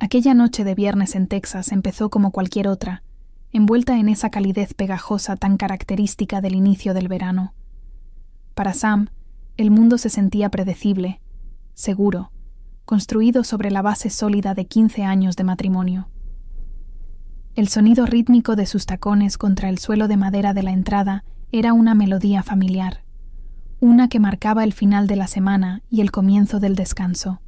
Aquella noche de viernes en Texas empezó como cualquier otra, envuelta en esa calidez pegajosa tan característica del inicio del verano. Para Sam, el mundo se sentía predecible, seguro, construido sobre la base sólida de 15 años de matrimonio. El sonido rítmico de sus tacones contra el suelo de madera de la entrada era una melodía familiar, una que marcaba el final de la semana y el comienzo del descanso.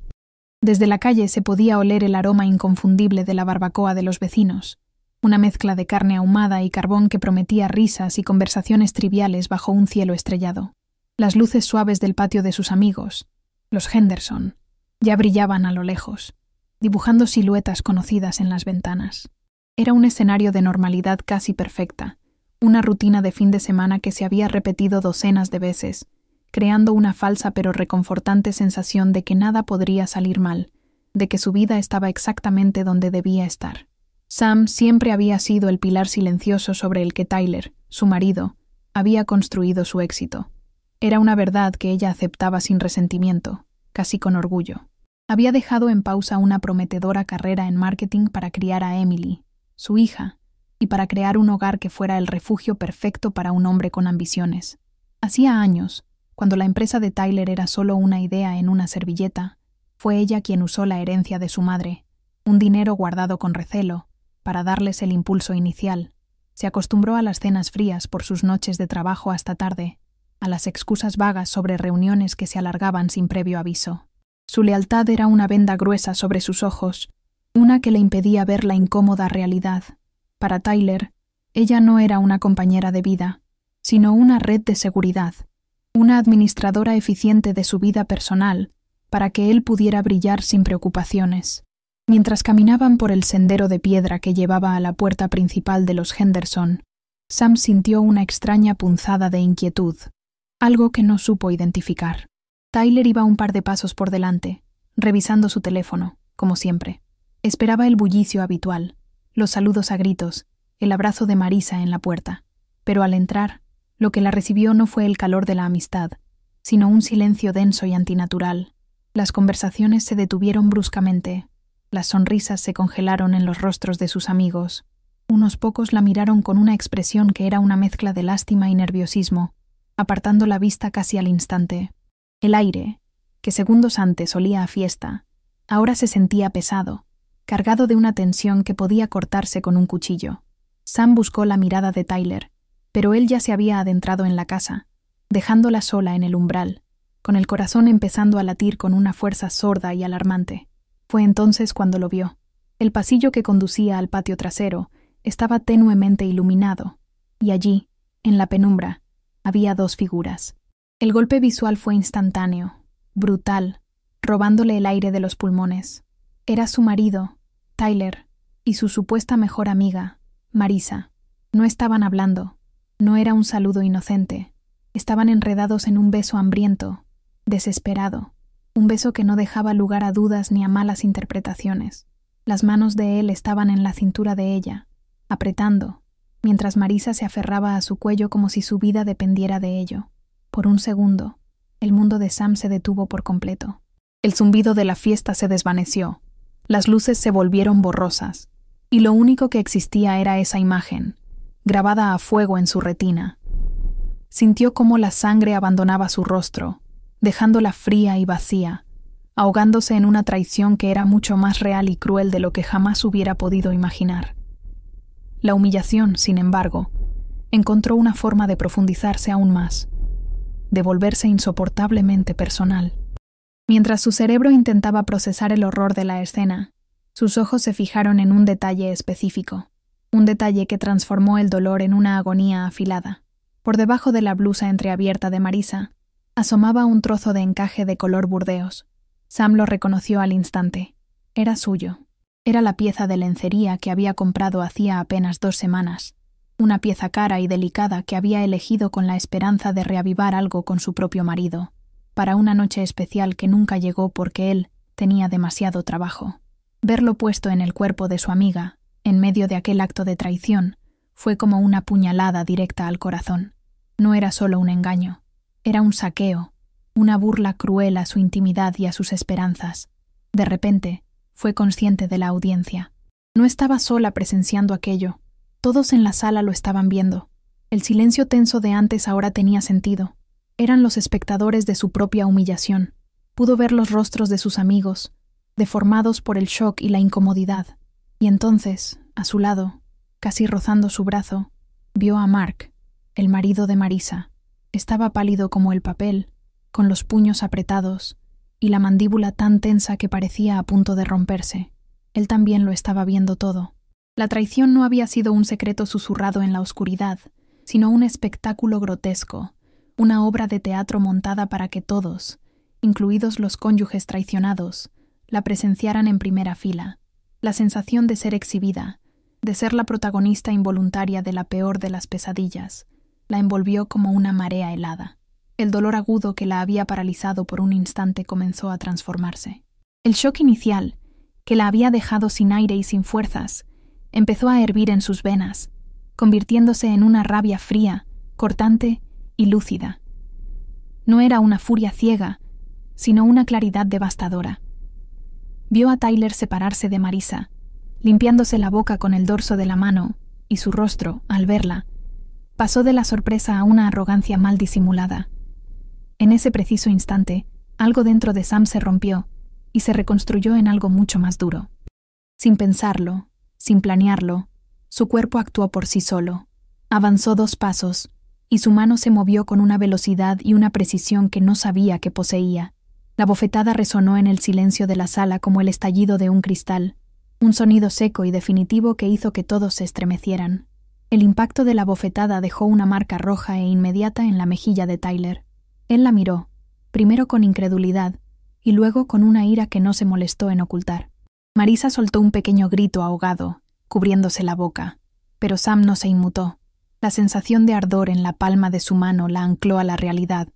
Desde la calle se podía oler el aroma inconfundible de la barbacoa de los vecinos, una mezcla de carne ahumada y carbón que prometía risas y conversaciones triviales bajo un cielo estrellado. Las luces suaves del patio de sus amigos, los Henderson, ya brillaban a lo lejos, dibujando siluetas conocidas en las ventanas. Era un escenario de normalidad casi perfecta, una rutina de fin de semana que se había repetido docenas de veces, creando una falsa pero reconfortante sensación de que nada podría salir mal, de que su vida estaba exactamente donde debía estar. Sam siempre había sido el pilar silencioso sobre el que Tyler, su marido, había construido su éxito. Era una verdad que ella aceptaba sin resentimiento, casi con orgullo. Había dejado en pausa una prometedora carrera en marketing para criar a Emily, su hija, y para crear un hogar que fuera el refugio perfecto para un hombre con ambiciones. Hacía años, cuando la empresa de Tyler era solo una idea en una servilleta, fue ella quien usó la herencia de su madre, un dinero guardado con recelo, para darles el impulso inicial. Se acostumbró a las cenas frías por sus noches de trabajo hasta tarde, a las excusas vagas sobre reuniones que se alargaban sin previo aviso. Su lealtad era una venda gruesa sobre sus ojos, una que le impedía ver la incómoda realidad. Para Tyler, ella no era una compañera de vida, sino una red de seguridad, una administradora eficiente de su vida personal, para que él pudiera brillar sin preocupaciones. Mientras caminaban por el sendero de piedra que llevaba a la puerta principal de los Henderson, Sam sintió una extraña punzada de inquietud, algo que no supo identificar. Tyler iba un par de pasos por delante, revisando su teléfono, como siempre. Esperaba el bullicio habitual, los saludos a gritos, el abrazo de Marisa en la puerta. Pero al entrar, lo que la recibió no fue el calor de la amistad, sino un silencio denso y antinatural. Las conversaciones se detuvieron bruscamente. Las sonrisas se congelaron en los rostros de sus amigos. Unos pocos la miraron con una expresión que era una mezcla de lástima y nerviosismo, apartando la vista casi al instante. El aire, que segundos antes olía a fiesta, ahora se sentía pesado, cargado de una tensión que podía cortarse con un cuchillo. Sam buscó la mirada de Tyler, pero él ya se había adentrado en la casa, dejándola sola en el umbral, con el corazón empezando a latir con una fuerza sorda y alarmante. Fue entonces cuando lo vio. El pasillo que conducía al patio trasero estaba tenuemente iluminado, y allí, en la penumbra, había dos figuras. El golpe visual fue instantáneo, brutal, robándole el aire de los pulmones. Era su marido, Tyler, y su supuesta mejor amiga, Marisa. No estaban hablando. No era un saludo inocente. Estaban enredados en un beso hambriento, desesperado, un beso que no dejaba lugar a dudas ni a malas interpretaciones. Las manos de él estaban en la cintura de ella, apretando, mientras Marisa se aferraba a su cuello como si su vida dependiera de ello. Por un segundo, el mundo de Sam se detuvo por completo. El zumbido de la fiesta se desvaneció, las luces se volvieron borrosas, y lo único que existía era esa imagen, grabada a fuego en su retina. Sintió cómo la sangre abandonaba su rostro, dejándola fría y vacía, ahogándose en una traición que era mucho más real y cruel de lo que jamás hubiera podido imaginar. La humillación, sin embargo, encontró una forma de profundizarse aún más, de volverse insoportablemente personal. Mientras su cerebro intentaba procesar el horror de la escena, sus ojos se fijaron en un detalle específico, un detalle que transformó el dolor en una agonía afilada. Por debajo de la blusa entreabierta de Marisa, asomaba un trozo de encaje de color burdeos. Sam lo reconoció al instante. Era suyo. Era la pieza de lencería que había comprado hacía apenas 2 semanas. Una pieza cara y delicada que había elegido con la esperanza de reavivar algo con su propio marido, para una noche especial que nunca llegó porque él tenía demasiado trabajo. Verlo puesto en el cuerpo de su amiga, en medio de aquel acto de traición, fue como una puñalada directa al corazón. No era solo un engaño, era un saqueo, una burla cruel a su intimidad y a sus esperanzas. De repente, fue consciente de la audiencia. No estaba sola presenciando aquello. Todos en la sala lo estaban viendo. El silencio tenso de antes ahora tenía sentido. Eran los espectadores de su propia humillación. Pudo ver los rostros de sus amigos, deformados por el shock y la incomodidad. Y entonces, a su lado, casi rozando su brazo, vio a Mark, el marido de Marisa. Estaba pálido como el papel, con los puños apretados y la mandíbula tan tensa que parecía a punto de romperse. Él también lo estaba viendo todo. La traición no había sido un secreto susurrado en la oscuridad, sino un espectáculo grotesco, una obra de teatro montada para que todos, incluidos los cónyuges traicionados, la presenciaran en primera fila. La sensación de ser exhibida, de ser la protagonista involuntaria de la peor de las pesadillas, la envolvió como una marea helada. El dolor agudo que la había paralizado por un instante comenzó a transformarse. El shock inicial, que la había dejado sin aire y sin fuerzas, empezó a hervir en sus venas, convirtiéndose en una rabia fría, cortante y lúcida. No era una furia ciega, sino una claridad devastadora. Vio a Tyler separarse de Marisa, limpiándose la boca con el dorso de la mano, y su rostro, al verla, pasó de la sorpresa a una arrogancia mal disimulada. En ese preciso instante, algo dentro de Sam se rompió y se reconstruyó en algo mucho más duro. Sin pensarlo, sin planearlo, su cuerpo actuó por sí solo. Avanzó 2 pasos, y su mano se movió con una velocidad y una precisión que no sabía que poseía. La bofetada resonó en el silencio de la sala como el estallido de un cristal, un sonido seco y definitivo que hizo que todos se estremecieran. El impacto de la bofetada dejó una marca roja e inmediata en la mejilla de Tyler. Él la miró, primero con incredulidad, y luego con una ira que no se molestó en ocultar. Marisa soltó un pequeño grito ahogado, cubriéndose la boca, pero Sam no se inmutó. La sensación de ardor en la palma de su mano la ancló a la realidad.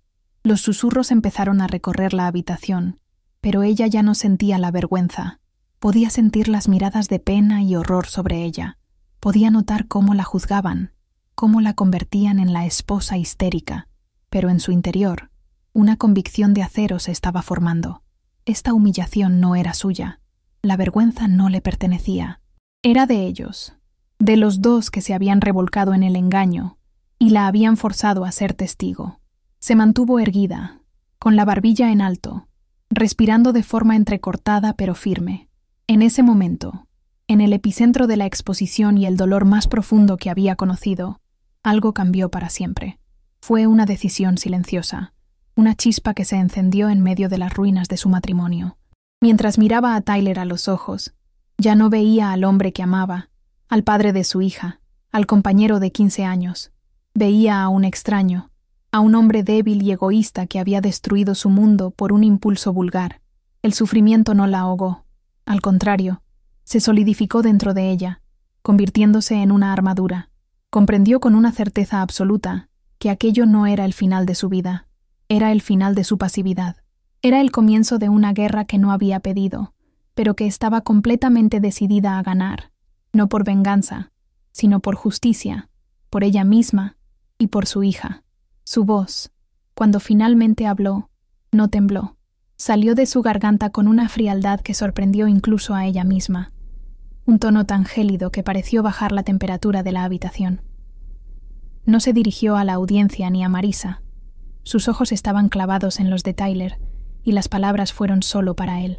Los susurros empezaron a recorrer la habitación, pero ella ya no sentía la vergüenza. Podía sentir las miradas de pena y horror sobre ella. Podía notar cómo la juzgaban, cómo la convertían en la esposa histérica, pero en su interior, una convicción de acero se estaba formando. Esta humillación no era suya. La vergüenza no le pertenecía. Era de ellos, de los 2 que se habían revolcado en el engaño y la habían forzado a ser testigo. Se mantuvo erguida, con la barbilla en alto, respirando de forma entrecortada pero firme. En ese momento, en el epicentro de la exposición y el dolor más profundo que había conocido, algo cambió para siempre. Fue una decisión silenciosa, una chispa que se encendió en medio de las ruinas de su matrimonio. Mientras miraba a Tyler a los ojos, ya no veía al hombre que amaba, al padre de su hija, al compañero de 15 años. Veía a un extraño, a un hombre débil y egoísta que había destruido su mundo por un impulso vulgar. El sufrimiento no la ahogó. Al contrario, se solidificó dentro de ella, convirtiéndose en una armadura. Comprendió con una certeza absoluta que aquello no era el final de su vida, era el final de su pasividad. Era el comienzo de una guerra que no había pedido, pero que estaba completamente decidida a ganar, no por venganza, sino por justicia, por ella misma y por su hija. Su voz, cuando finalmente habló, no tembló. Salió de su garganta con una frialdad que sorprendió incluso a ella misma. Un tono tan gélido que pareció bajar la temperatura de la habitación. No se dirigió a la audiencia ni a Marisa. Sus ojos estaban clavados en los de Tyler, y las palabras fueron solo para él.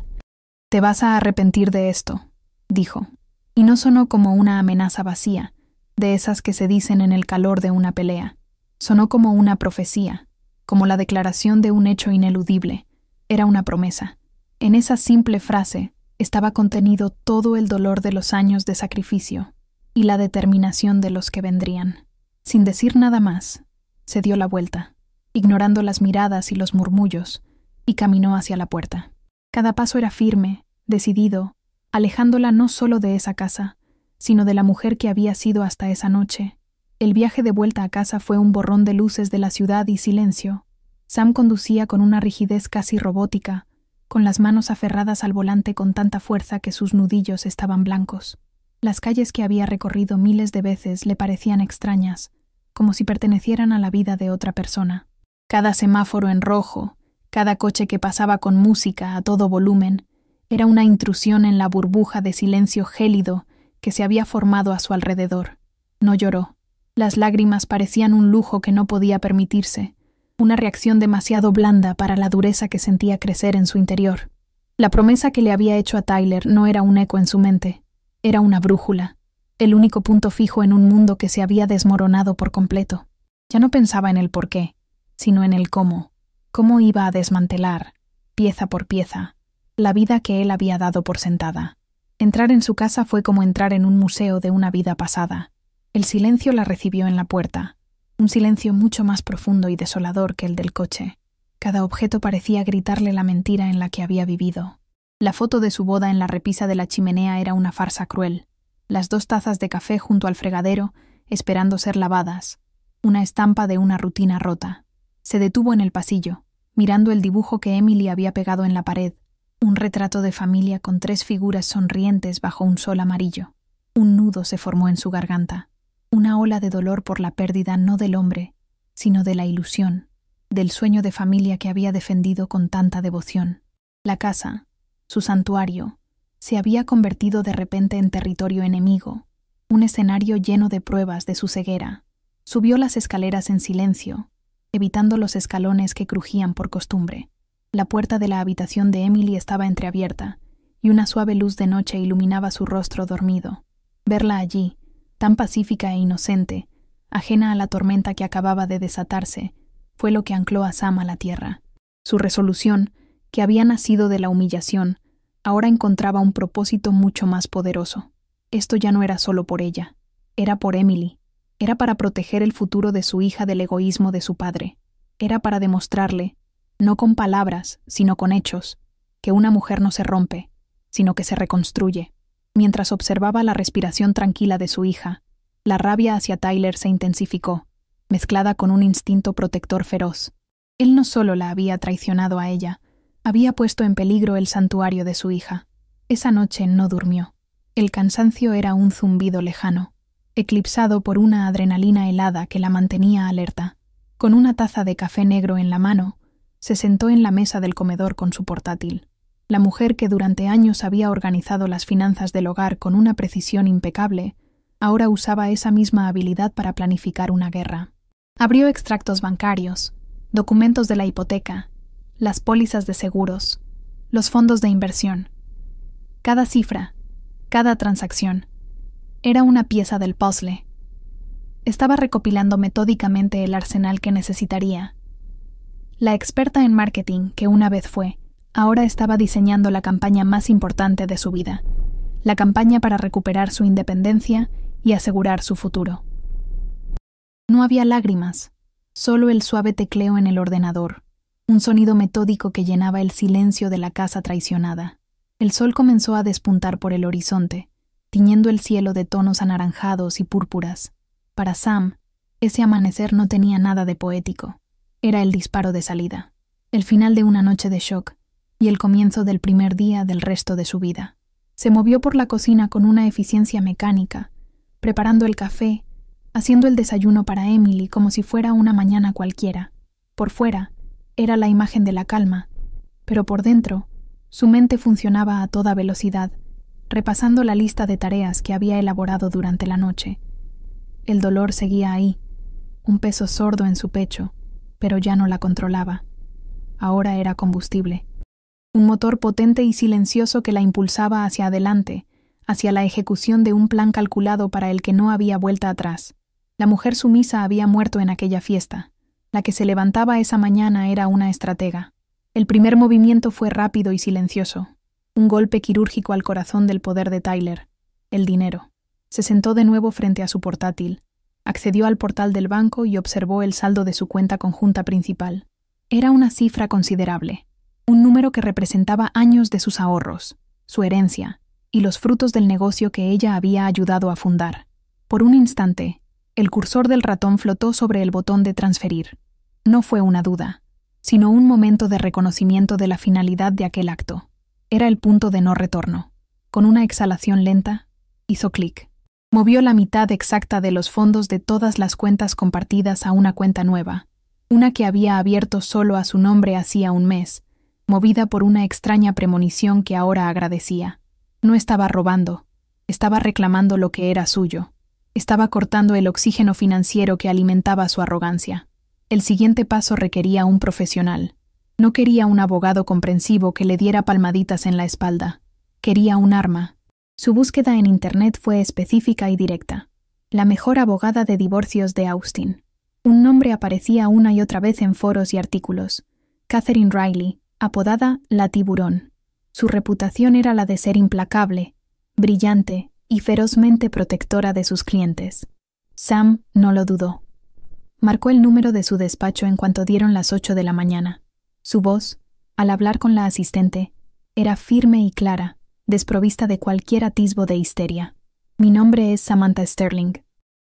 «Te vas a arrepentir de esto», dijo, y no sonó como una amenaza vacía, de esas que se dicen en el calor de una pelea. Sonó como una profecía, como la declaración de un hecho ineludible. Era una promesa. En esa simple frase estaba contenido todo el dolor de los años de sacrificio y la determinación de los que vendrían. Sin decir nada más, se dio la vuelta, ignorando las miradas y los murmullos, y caminó hacia la puerta. Cada paso era firme, decidido, alejándola no solo de esa casa, sino de la mujer que había sido hasta esa noche. El viaje de vuelta a casa fue un borrón de luces de la ciudad y silencio. Sam conducía con una rigidez casi robótica, con las manos aferradas al volante con tanta fuerza que sus nudillos estaban blancos. Las calles que había recorrido miles de veces le parecían extrañas, como si pertenecieran a la vida de otra persona. Cada semáforo en rojo, cada coche que pasaba con música a todo volumen, Era una intrusión en la burbuja de silencio gélido que se había formado a su alrededor. No lloró. Las lágrimas parecían un lujo que no podía permitirse, una reacción demasiado blanda para la dureza que sentía crecer en su interior. La promesa que le había hecho a Tyler no era un eco en su mente, era una brújula, el único punto fijo en un mundo que se había desmoronado por completo. Ya no pensaba en el por qué, sino en el cómo. Cómo iba a desmantelar, pieza por pieza, la vida que él había dado por sentada. Entrar en su casa fue como entrar en un museo de una vida pasada. El silencio la recibió en la puerta, un silencio mucho más profundo y desolador que el del coche. Cada objeto parecía gritarle la mentira en la que había vivido. La foto de su boda en la repisa de la chimenea era una farsa cruel. Las 2 tazas de café junto al fregadero, esperando ser lavadas. Una estampa de una rutina rota. Se detuvo en el pasillo, mirando el dibujo que Emily había pegado en la pared. Un retrato de familia con 3 figuras sonrientes bajo un sol amarillo. Un nudo se formó en su garganta. Una ola de dolor por la pérdida no del hombre, sino de la ilusión, del sueño de familia que había defendido con tanta devoción. La casa, su santuario, se había convertido de repente en territorio enemigo, un escenario lleno de pruebas de su ceguera. Subió las escaleras en silencio, evitando los escalones que crujían por costumbre. La puerta de la habitación de Emily estaba entreabierta, y una suave luz de noche iluminaba su rostro dormido. Verla allí, tan pacífica e inocente, ajena a la tormenta que acababa de desatarse, fue lo que ancló a Sam a la tierra. Su resolución, que había nacido de la humillación, ahora encontraba un propósito mucho más poderoso. Esto ya no era solo por ella, era por Emily, era para proteger el futuro de su hija del egoísmo de su padre, era para demostrarle, no con palabras, sino con hechos, que una mujer no se rompe, sino que se reconstruye. Mientras observaba la respiración tranquila de su hija, la rabia hacia Tyler se intensificó, mezclada con un instinto protector feroz. Él no solo la había traicionado a ella, había puesto en peligro el santuario de su hija. Esa noche no durmió. El cansancio era un zumbido lejano, eclipsado por una adrenalina helada que la mantenía alerta. Con una taza de café negro en la mano, se sentó en la mesa del comedor con su portátil. La mujer que durante años había organizado las finanzas del hogar con una precisión impecable, ahora usaba esa misma habilidad para planificar una guerra. Abrió extractos bancarios, documentos de la hipoteca, las pólizas de seguros, los fondos de inversión. Cada cifra, cada transacción, era una pieza del puzzle. Estaba recopilando metódicamente el arsenal que necesitaría. La experta en marketing que una vez fue, ahora estaba diseñando la campaña más importante de su vida, la campaña para recuperar su independencia y asegurar su futuro. No había lágrimas, solo el suave tecleo en el ordenador, un sonido metódico que llenaba el silencio de la casa traicionada. El sol comenzó a despuntar por el horizonte, tiñendo el cielo de tonos anaranjados y púrpuras. Para Sam, ese amanecer no tenía nada de poético. Era el disparo de salida, el final de una noche de shock y el comienzo del primer día del resto de su vida. Se movió por la cocina con una eficiencia mecánica, preparando el café, haciendo el desayuno para Emily como si fuera una mañana cualquiera. Por fuera, era la imagen de la calma, pero por dentro, su mente funcionaba a toda velocidad, repasando la lista de tareas que había elaborado durante la noche. El dolor seguía ahí, un peso sordo en su pecho, pero ya no la controlaba. Ahora era combustible. Un motor potente y silencioso que la impulsaba hacia adelante, hacia la ejecución de un plan calculado para el que no había vuelta atrás. La mujer sumisa había muerto en aquella fiesta. La que se levantaba esa mañana era una estratega. El primer movimiento fue rápido y silencioso. Un golpe quirúrgico al corazón del poder de Tyler. El dinero. Se sentó de nuevo frente a su portátil. Accedió al portal del banco y observó el saldo de su cuenta conjunta principal. Era una cifra considerable. Un número que representaba años de sus ahorros, su herencia y los frutos del negocio que ella había ayudado a fundar. Por un instante, el cursor del ratón flotó sobre el botón de transferir. No fue una duda, sino un momento de reconocimiento de la finalidad de aquel acto. Era el punto de no retorno. Con una exhalación lenta, hizo clic. Movió la mitad exacta de los fondos de todas las cuentas compartidas a una cuenta nueva, una que había abierto solo a su nombre hacía un mes, movida por una extraña premonición que ahora agradecía. No estaba robando, estaba reclamando lo que era suyo. Estaba cortando el oxígeno financiero que alimentaba su arrogancia. El siguiente paso requería un profesional. No quería un abogado comprensivo que le diera palmaditas en la espalda. Quería un arma. Su búsqueda en Internet fue específica y directa. La mejor abogada de divorcios de Austin. Un nombre aparecía una y otra vez en foros y artículos. Catherine Riley, apodada La Tiburón. Su reputación era la de ser implacable, brillante y ferozmente protectora de sus clientes. Sam no lo dudó. Marcó el número de su despacho en cuanto dieron las 8 de la mañana. Su voz, al hablar con la asistente, era firme y clara, desprovista de cualquier atisbo de histeria. Mi nombre es Samantha Sterling.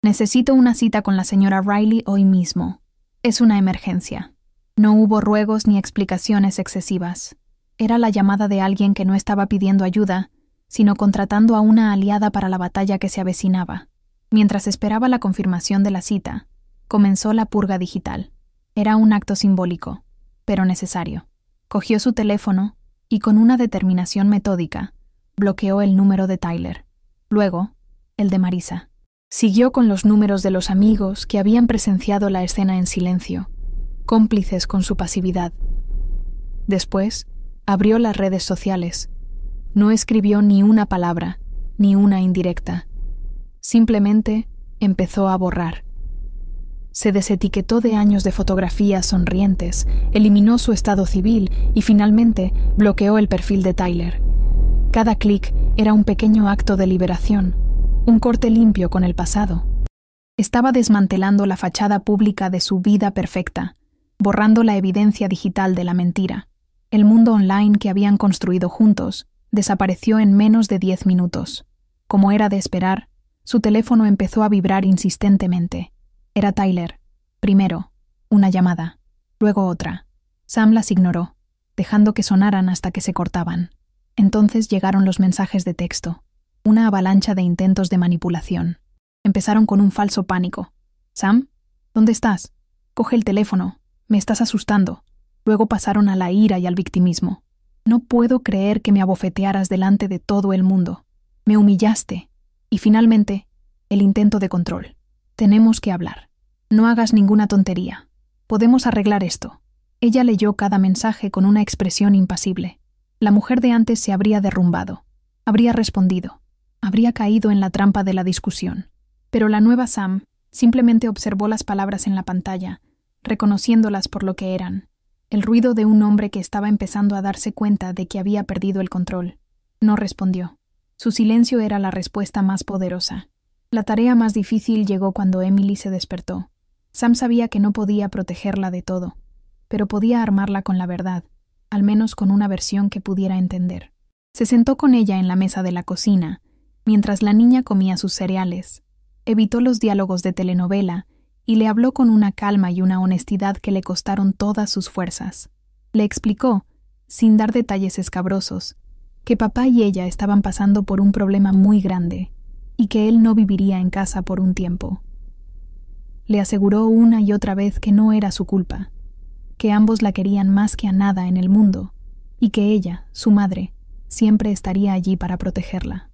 Necesito una cita con la señora Riley hoy mismo. Es una emergencia. No hubo ruegos ni explicaciones excesivas. Era la llamada de alguien que no estaba pidiendo ayuda, sino contratando a una aliada para la batalla que se avecinaba. Mientras esperaba la confirmación de la cita, comenzó la purga digital. Era un acto simbólico, pero necesario. Cogió su teléfono y, con una determinación metódica, bloqueó el número de Tyler. Luego, el de Marisa. Siguió con los números de los amigos que habían presenciado la escena en silencio, cómplices con su pasividad. Después, abrió las redes sociales. No escribió ni una palabra, ni una indirecta. Simplemente empezó a borrar. Se desetiquetó de años de fotografías sonrientes, eliminó su estado civil y finalmente bloqueó el perfil de Tyler. Cada clic era un pequeño acto de liberación, un corte limpio con el pasado. Estaba desmantelando la fachada pública de su vida perfecta, borrando la evidencia digital de la mentira. El mundo online que habían construido juntos desapareció en menos de 10 minutos. Como era de esperar, su teléfono empezó a vibrar insistentemente. Era Tyler. Primero, una llamada, luego otra. Sam las ignoró, dejando que sonaran hasta que se cortaban. Entonces llegaron los mensajes de texto, una avalancha de intentos de manipulación. Empezaron con un falso pánico. «Sam, ¿dónde estás? Coge el teléfono. Me estás asustando». Luego pasaron a la ira y al victimismo. «No puedo creer que me abofetearas delante de todo el mundo. Me humillaste». Y finalmente, el intento de control. «Tenemos que hablar. No hagas ninguna tontería. Podemos arreglar esto». Ella leyó cada mensaje con una expresión impasible. La mujer de antes se habría derrumbado. Habría respondido. Habría caído en la trampa de la discusión. Pero la nueva Sam simplemente observó las palabras en la pantalla, reconociéndolas por lo que eran. El ruido de un hombre que estaba empezando a darse cuenta de que había perdido el control. No respondió. Su silencio era la respuesta más poderosa. La tarea más difícil llegó cuando Emily se despertó. Sam sabía que no podía protegerla de todo, pero podía armarla con la verdad, al menos con una versión que pudiera entender. Se sentó con ella en la mesa de la cocina, mientras la niña comía sus cereales. Evitó los diálogos de telenovela y le habló con una calma y una honestidad que le costaron todas sus fuerzas. Le explicó, sin dar detalles escabrosos, que papá y ella estaban pasando por un problema muy grande y que él no viviría en casa por un tiempo. Le aseguró una y otra vez que no era su culpa, que ambos la querían más que a nada en el mundo y que ella, su madre, siempre estaría allí para protegerla.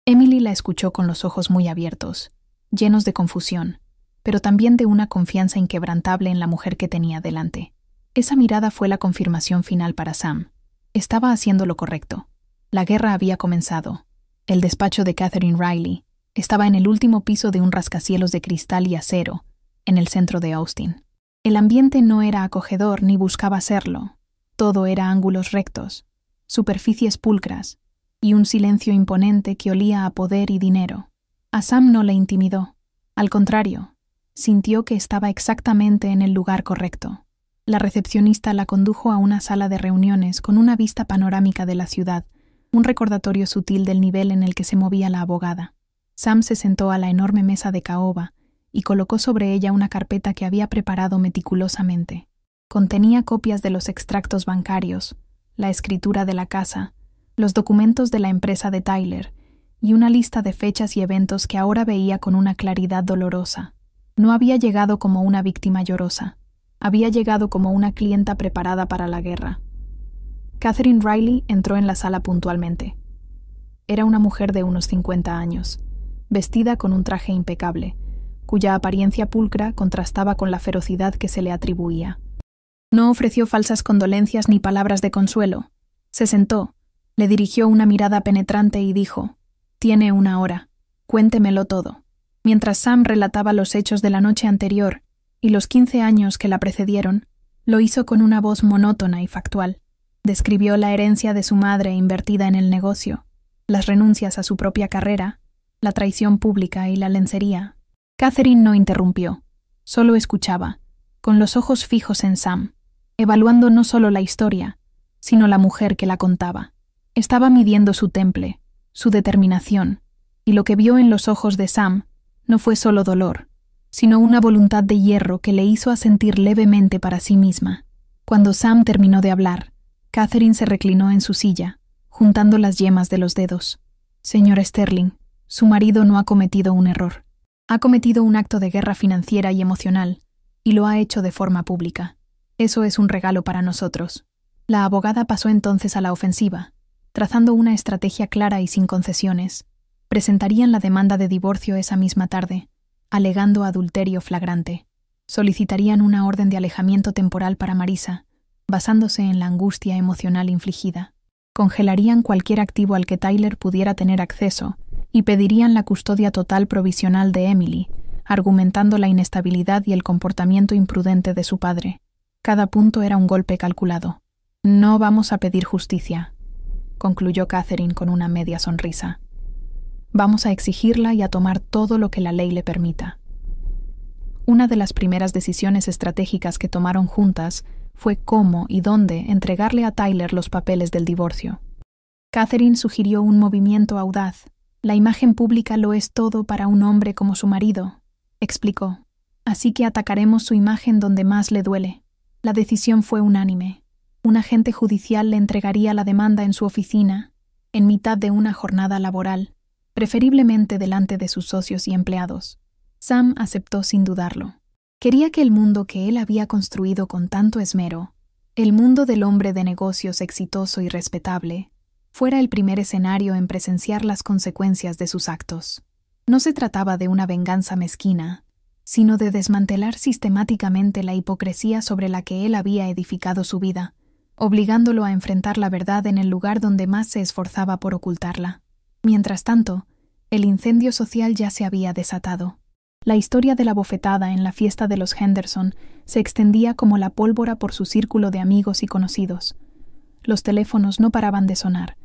Emily la escuchó con los ojos muy abiertos, llenos de confusión, pero también de una confianza inquebrantable en la mujer que tenía delante. Esa mirada fue la confirmación final para Sam. Estaba haciendo lo correcto. La guerra había comenzado. El despacho de Catherine Riley estaba en el último piso de un rascacielos de cristal y acero, en el centro de Austin. El ambiente no era acogedor ni buscaba serlo. Todo era ángulos rectos, superficies pulcras y un silencio imponente que olía a poder y dinero. A Sam no le intimidó. Al contrario, sintió que estaba exactamente en el lugar correcto. La recepcionista la condujo a una sala de reuniones con una vista panorámica de la ciudad, un recordatorio sutil del nivel en el que se movía la abogada. Sam se sentó a la enorme mesa de caoba y colocó sobre ella una carpeta que había preparado meticulosamente. Contenía copias de los extractos bancarios, la escritura de la casa, los documentos de la empresa de Tyler y una lista de fechas y eventos que ahora veía con una claridad dolorosa. No había llegado como una víctima llorosa, había llegado como una clienta preparada para la guerra. Catherine Riley entró en la sala puntualmente. Era una mujer de unos 50 años, vestida con un traje impecable, cuya apariencia pulcra contrastaba con la ferocidad que se le atribuía. No ofreció falsas condolencias ni palabras de consuelo. Se sentó, le dirigió una mirada penetrante y dijo: «Tiene 1 hora. Cuéntemelo todo». Mientras Sam relataba los hechos de la noche anterior y los 15 años que la precedieron, lo hizo con una voz monótona y factual. Describió la herencia de su madre invertida en el negocio, las renuncias a su propia carrera, la traición pública y la lencería. Catherine no interrumpió, solo escuchaba, con los ojos fijos en Sam, evaluando no solo la historia, sino la mujer que la contaba. Estaba midiendo su temple, su determinación, y lo que vio en los ojos de Sam no fue solo dolor, sino una voluntad de hierro que le hizo asentir levemente para sí misma. Cuando Sam terminó de hablar, Catherine se reclinó en su silla, juntando las yemas de los dedos. «Señor Sterling, su marido no ha cometido un error. Ha cometido un acto de guerra financiera y emocional, y lo ha hecho de forma pública. Eso es un regalo para nosotros». La abogada pasó entonces a la ofensiva, trazando una estrategia clara y sin concesiones. Presentarían la demanda de divorcio esa misma tarde, alegando adulterio flagrante. Solicitarían una orden de alejamiento temporal para Marisa, basándose en la angustia emocional infligida. Congelarían cualquier activo al que Tyler pudiera tener acceso y pedirían la custodia total provisional de Emily, argumentando la inestabilidad y el comportamiento imprudente de su padre. Cada punto era un golpe calculado. «No vamos a pedir justicia», concluyó Catherine con una media sonrisa. «Vamos a exigirla y a tomar todo lo que la ley le permita». Una de las primeras decisiones estratégicas que tomaron juntas fue cómo y dónde entregarle a Tyler los papeles del divorcio. Catherine sugirió un movimiento audaz. «La imagen pública lo es todo para un hombre como su marido», explicó. «Así que atacaremos su imagen donde más le duele». La decisión fue unánime. Un agente judicial le entregaría la demanda en su oficina, en mitad de una jornada laboral, preferiblemente delante de sus socios y empleados. Sam aceptó sin dudarlo. Quería que el mundo que él había construido con tanto esmero, el mundo del hombre de negocios exitoso y respetable, fuera el primer escenario en presenciar las consecuencias de sus actos. No se trataba de una venganza mezquina, sino de desmantelar sistemáticamente la hipocresía sobre la que él había edificado su vida, obligándolo a enfrentar la verdad en el lugar donde más se esforzaba por ocultarla. Mientras tanto, el incendio social ya se había desatado. La historia de la bofetada en la fiesta de los Henderson se extendía como la pólvora por su círculo de amigos y conocidos. Los teléfonos no paraban de sonar.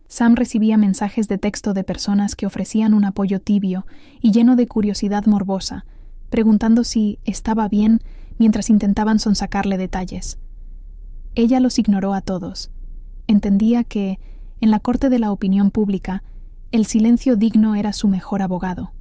Sam recibía mensajes de texto de personas que ofrecían un apoyo tibio y lleno de curiosidad morbosa, preguntando si estaba bien mientras intentaban sonsacarle detalles. Ella los ignoró a todos. Entendía que, en la corte de la opinión pública, el silencio digno era su mejor abogado.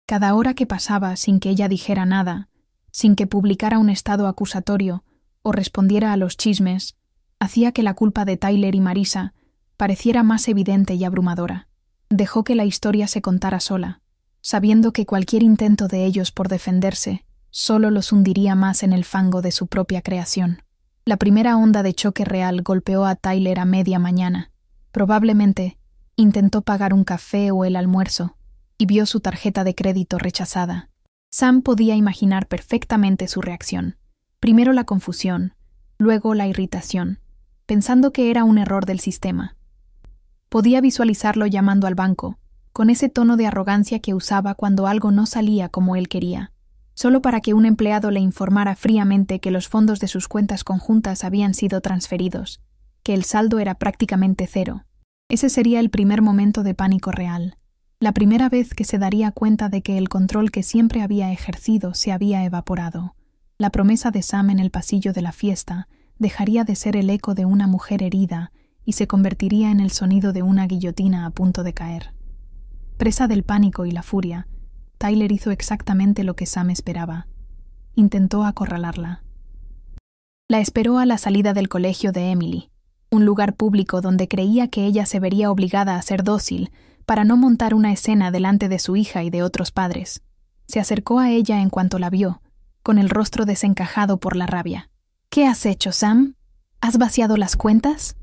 Cada hora que pasaba sin que ella dijera nada, sin que publicara un estado acusatorio o respondiera a los chismes, hacía que la culpa de Tyler y Marisa pareciera más evidente y abrumadora. Dejó que la historia se contara sola, sabiendo que cualquier intento de ellos por defenderse solo los hundiría más en el fango de su propia creación. La primera onda de choque real golpeó a Tyler a media mañana. Probablemente intentó pagar un café o el almuerzo y vio su tarjeta de crédito rechazada. Sam podía imaginar perfectamente su reacción. Primero la confusión, luego la irritación, pensando que era un error del sistema. Podía visualizarlo llamando al banco, con ese tono de arrogancia que usaba cuando algo no salía como él quería, solo para que un empleado le informara fríamente que los fondos de sus cuentas conjuntas habían sido transferidos, que el saldo era prácticamente cero. Ese sería el primer momento de pánico real. La primera vez que se daría cuenta de que el control que siempre había ejercido se había evaporado. La promesa de Sam en el pasillo de la fiesta dejaría de ser el eco de una mujer herida y se convertiría en el sonido de una guillotina a punto de caer. Presa del pánico y la furia, Tyler hizo exactamente lo que Sam esperaba. Intentó acorralarla. La esperó a la salida del colegio de Emily, un lugar público donde creía que ella se vería obligada a ser dócil para no montar una escena delante de su hija y de otros padres. Se acercó a ella en cuanto la vio, con el rostro desencajado por la rabia. «¿Qué has hecho, Sam?», ¿Has vaciado las cuentas?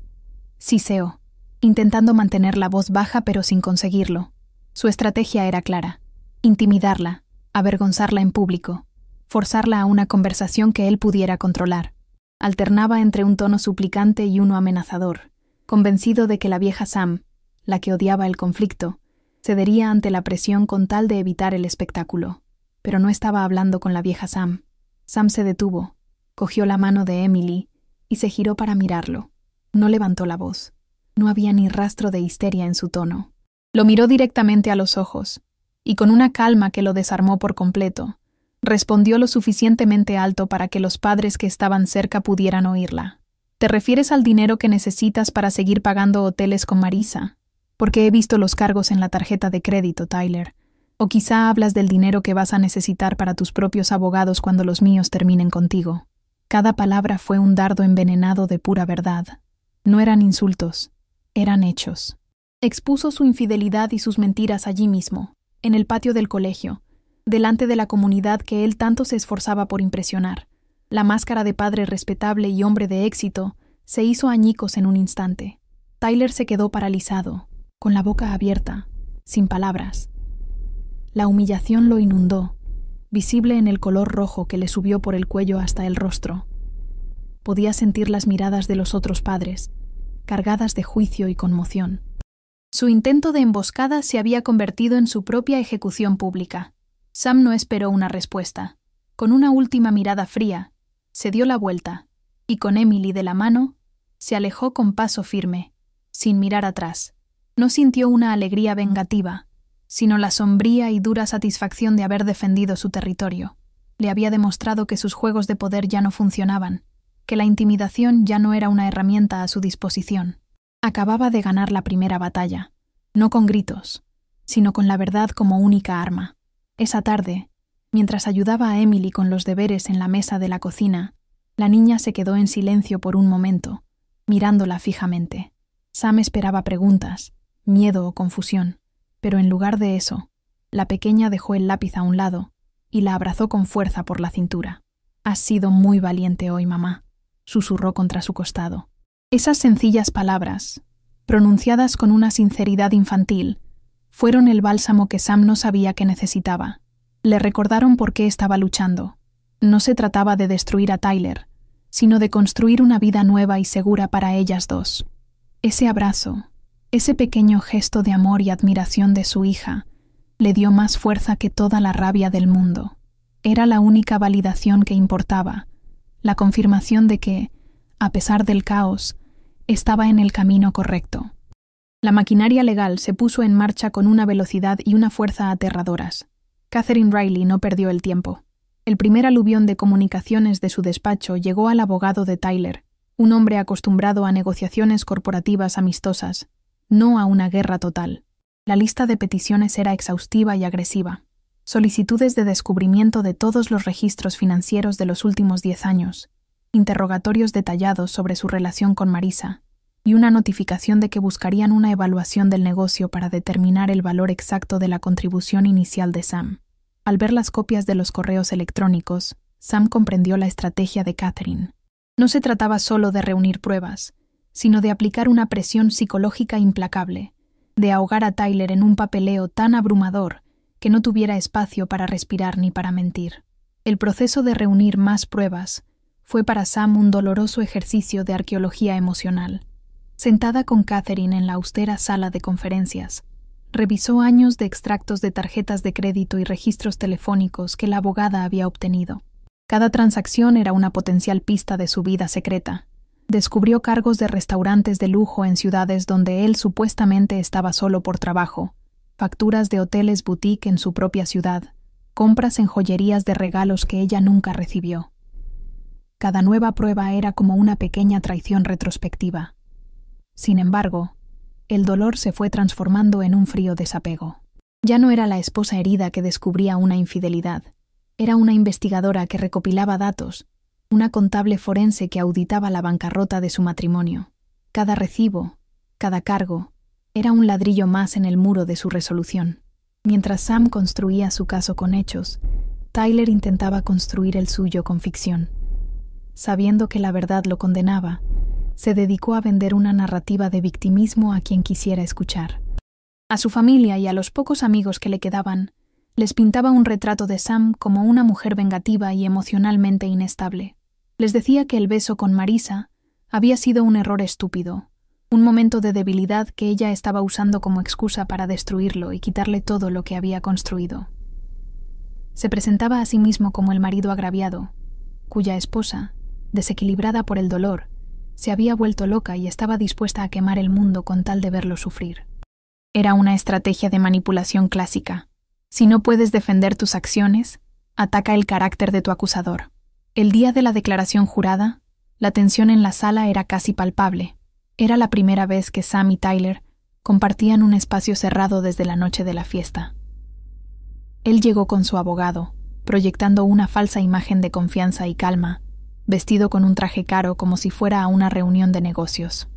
Siseó, intentando mantener la voz baja pero sin conseguirlo. Su estrategia era clara: intimidarla, avergonzarla en público, forzarla a una conversación que él pudiera controlar. Alternaba entre un tono suplicante y uno amenazador, convencido de que la vieja Sam, la que odiaba el conflicto, cedería ante la presión con tal de evitar el espectáculo. Pero no estaba hablando con la vieja Sam. Sam se detuvo, cogió la mano de Emily y se giró para mirarlo. No levantó la voz. No había ni rastro de histeria en su tono. Lo miró directamente a los ojos, y con una calma que lo desarmó por completo, respondió lo suficientemente alto para que los padres que estaban cerca pudieran oírla. ¿Te refieres al dinero que necesitas para seguir pagando hoteles con Marisa? Porque he visto los cargos en la tarjeta de crédito, Tyler. O quizá hablas del dinero que vas a necesitar para tus propios abogados cuando los míos terminen contigo. Cada palabra fue un dardo envenenado de pura verdad. No eran insultos, eran hechos. Expuso su infidelidad y sus mentiras allí mismo, en el patio del colegio, delante de la comunidad que él tanto se esforzaba por impresionar. La máscara de padre respetable y hombre de éxito se hizo añicos en un instante. Tyler se quedó paralizado, con la boca abierta, sin palabras. La humillación lo inundó, visible en el color rojo que le subió por el cuello hasta el rostro. Podía sentir las miradas de los otros padres, cargadas de juicio y conmoción. Su intento de emboscada se había convertido en su propia ejecución pública. Sam no esperó una respuesta. Con una última mirada fría, se dio la vuelta, y con Emily de la mano, se alejó con paso firme, sin mirar atrás. No sintió una alegría vengativa, sino la sombría y dura satisfacción de haber defendido su territorio. Le había demostrado que sus juegos de poder ya no funcionaban, que la intimidación ya no era una herramienta a su disposición. Acababa de ganar la primera batalla, no con gritos, sino con la verdad como única arma. Esa tarde, mientras ayudaba a Emily con los deberes en la mesa de la cocina, la niña se quedó en silencio por un momento, mirándola fijamente. Sam esperaba preguntas, miedo o confusión, pero en lugar de eso, la pequeña dejó el lápiz a un lado y la abrazó con fuerza por la cintura. «Has sido muy valiente hoy, mamá», susurró contra su costado. Esas sencillas palabras, pronunciadas con una sinceridad infantil, fueron el bálsamo que Sam no sabía que necesitaba. Le recordaron por qué estaba luchando. No se trataba de destruir a Tyler, sino de construir una vida nueva y segura para ellas dos. Ese abrazo, ese pequeño gesto de amor y admiración de su hija, le dio más fuerza que toda la rabia del mundo. Era la única validación que importaba, la confirmación de que, a pesar del caos, estaba en el camino correcto. La maquinaria legal se puso en marcha con una velocidad y una fuerza aterradoras. Catherine Riley no perdió el tiempo. El primer aluvión de comunicaciones de su despacho llegó al abogado de Tyler, un hombre acostumbrado a negociaciones corporativas amistosas, no a una guerra total. La lista de peticiones era exhaustiva y agresiva. Solicitudes de descubrimiento de todos los registros financieros de los últimos 10 años, interrogatorios detallados sobre su relación con Marisa, y una notificación de que buscarían una evaluación del negocio para determinar el valor exacto de la contribución inicial de Sam. Al ver las copias de los correos electrónicos, Sam comprendió la estrategia de Catherine. No se trataba solo de reunir pruebas, sino de aplicar una presión psicológica implacable, de ahogar a Tyler en un papeleo tan abrumador que no tuviera espacio para respirar ni para mentir. El proceso de reunir más pruebas fue para Sam un doloroso ejercicio de arqueología emocional. Sentada con Catherine en la austera sala de conferencias, revisó años de extractos de tarjetas de crédito y registros telefónicos que la abogada había obtenido. Cada transacción era una potencial pista de su vida secreta. Descubrió cargos de restaurantes de lujo en ciudades donde él supuestamente estaba solo por trabajo, facturas de hoteles boutique en su propia ciudad, compras en joyerías de regalos que ella nunca recibió. Cada nueva prueba era como una pequeña traición retrospectiva. Sin embargo, el dolor se fue transformando en un frío desapego. Ya no era la esposa herida que descubría una infidelidad. Era una investigadora que recopilaba datos, una contable forense que auditaba la bancarrota de su matrimonio. Cada recibo, cada cargo, era un ladrillo más en el muro de su resolución. Mientras Sam construía su caso con hechos, Tyler intentaba construir el suyo con ficción. Sabiendo que la verdad lo condenaba, se dedicó a vender una narrativa de victimismo a quien quisiera escuchar. A su familia y a los pocos amigos que le quedaban, les pintaba un retrato de Sam como una mujer vengativa y emocionalmente inestable. Les decía que el beso con Marisa había sido un error estúpido, un momento de debilidad que ella estaba usando como excusa para destruirlo y quitarle todo lo que había construido. Se presentaba a sí mismo como el marido agraviado, cuya esposa, desequilibrada por el dolor, se había vuelto loca y estaba dispuesta a quemar el mundo con tal de verlo sufrir. Era una estrategia de manipulación clásica. Si no puedes defender tus acciones, ataca el carácter de tu acusador. El día de la declaración jurada, la tensión en la sala era casi palpable. Era la primera vez que Sam y Tyler compartían un espacio cerrado desde la noche de la fiesta. Él llegó con su abogado, proyectando una falsa imagen de confianza y calma, vestido con un traje caro como si fuera a una reunión de negocios.